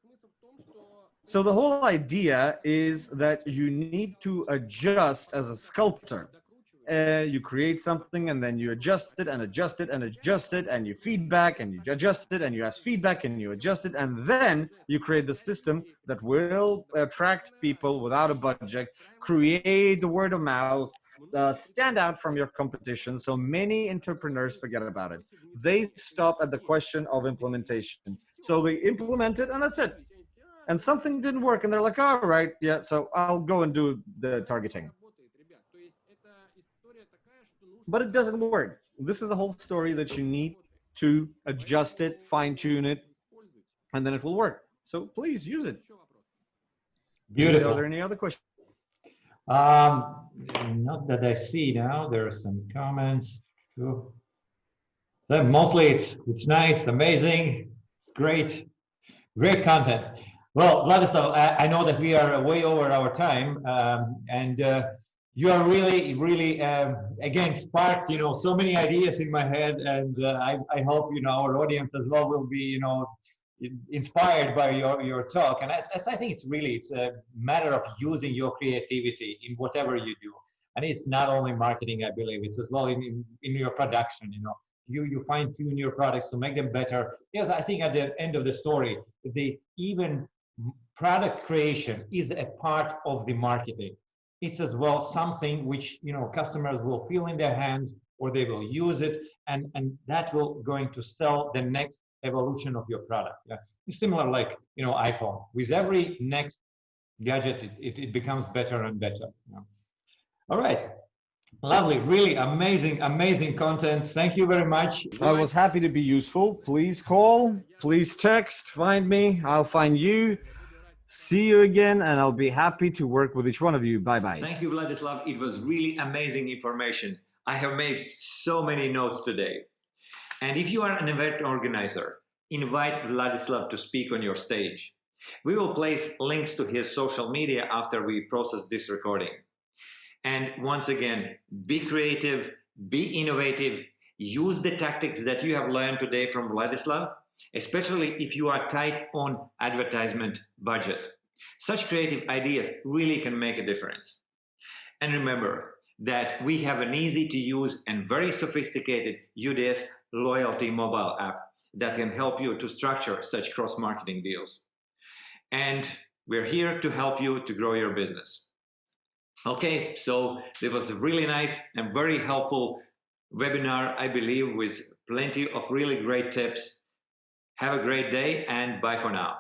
So the whole idea is that you need to adjust as a sculptor. you create something and then you adjust it and adjust it and adjust it, and you feedback and you adjust it and you ask feedback and you adjust it, and then you create the system that will attract people without a budget, create the word of mouth, stand out from your competition. So many entrepreneurs forget about it. They stop at the question of implementation. So they implement it and that's it. And something didn't work and they're like, all right, yeah, so I'll go and do the targeting. But it doesn't work. This is the whole story that you need to adjust it, fine tune it, and then it will work. So please use it. Beautiful. Are there any other questions? Not that I see now. There are some comments. Mostly it's nice, amazing, it's great content. Well, Vladislav, I know that we are way over our time, and you are really again sparked so many ideas in my head, and I hope our audience as well will be inspired by your talk. And I think it's a matter of using your creativity in whatever you do, and it's not only marketing, I believe, it's as well in your production. You fine tune your products to make them better. Yes, I think at the end of the story, even product creation is a part of the marketing. It's as well something which customers will feel in their hands, or they will use it, and that will going to sell the next evolution of your product. Yeah? It's similar like iPhone. With every next gadget, it becomes better and better. All right, lovely, really amazing content. Thank you very much. I was happy to be useful. Please call, please text, find me, I'll find you. See you again, and I'll be happy to work with each one of you. Bye-bye. Thank you, Vladislav. It was really amazing information. I have made so many notes today. And if you are an event organizer, invite Vladislav to speak on your stage. We will place links to his social media after we process this recording. And once again, be creative, be innovative, use the tactics that you have learned today from Vladislav, especially if you are tight on advertisement budget. Such creative ideas really can make a difference. And remember that we have an easy to use and very sophisticated HISTES loyalty mobile app that can help you to structure such cross-marketing deals. And we're here to help you to grow your business. Okay, so it was a really nice and very helpful webinar, I believe, with plenty of really great tips. Have a great day and bye for now.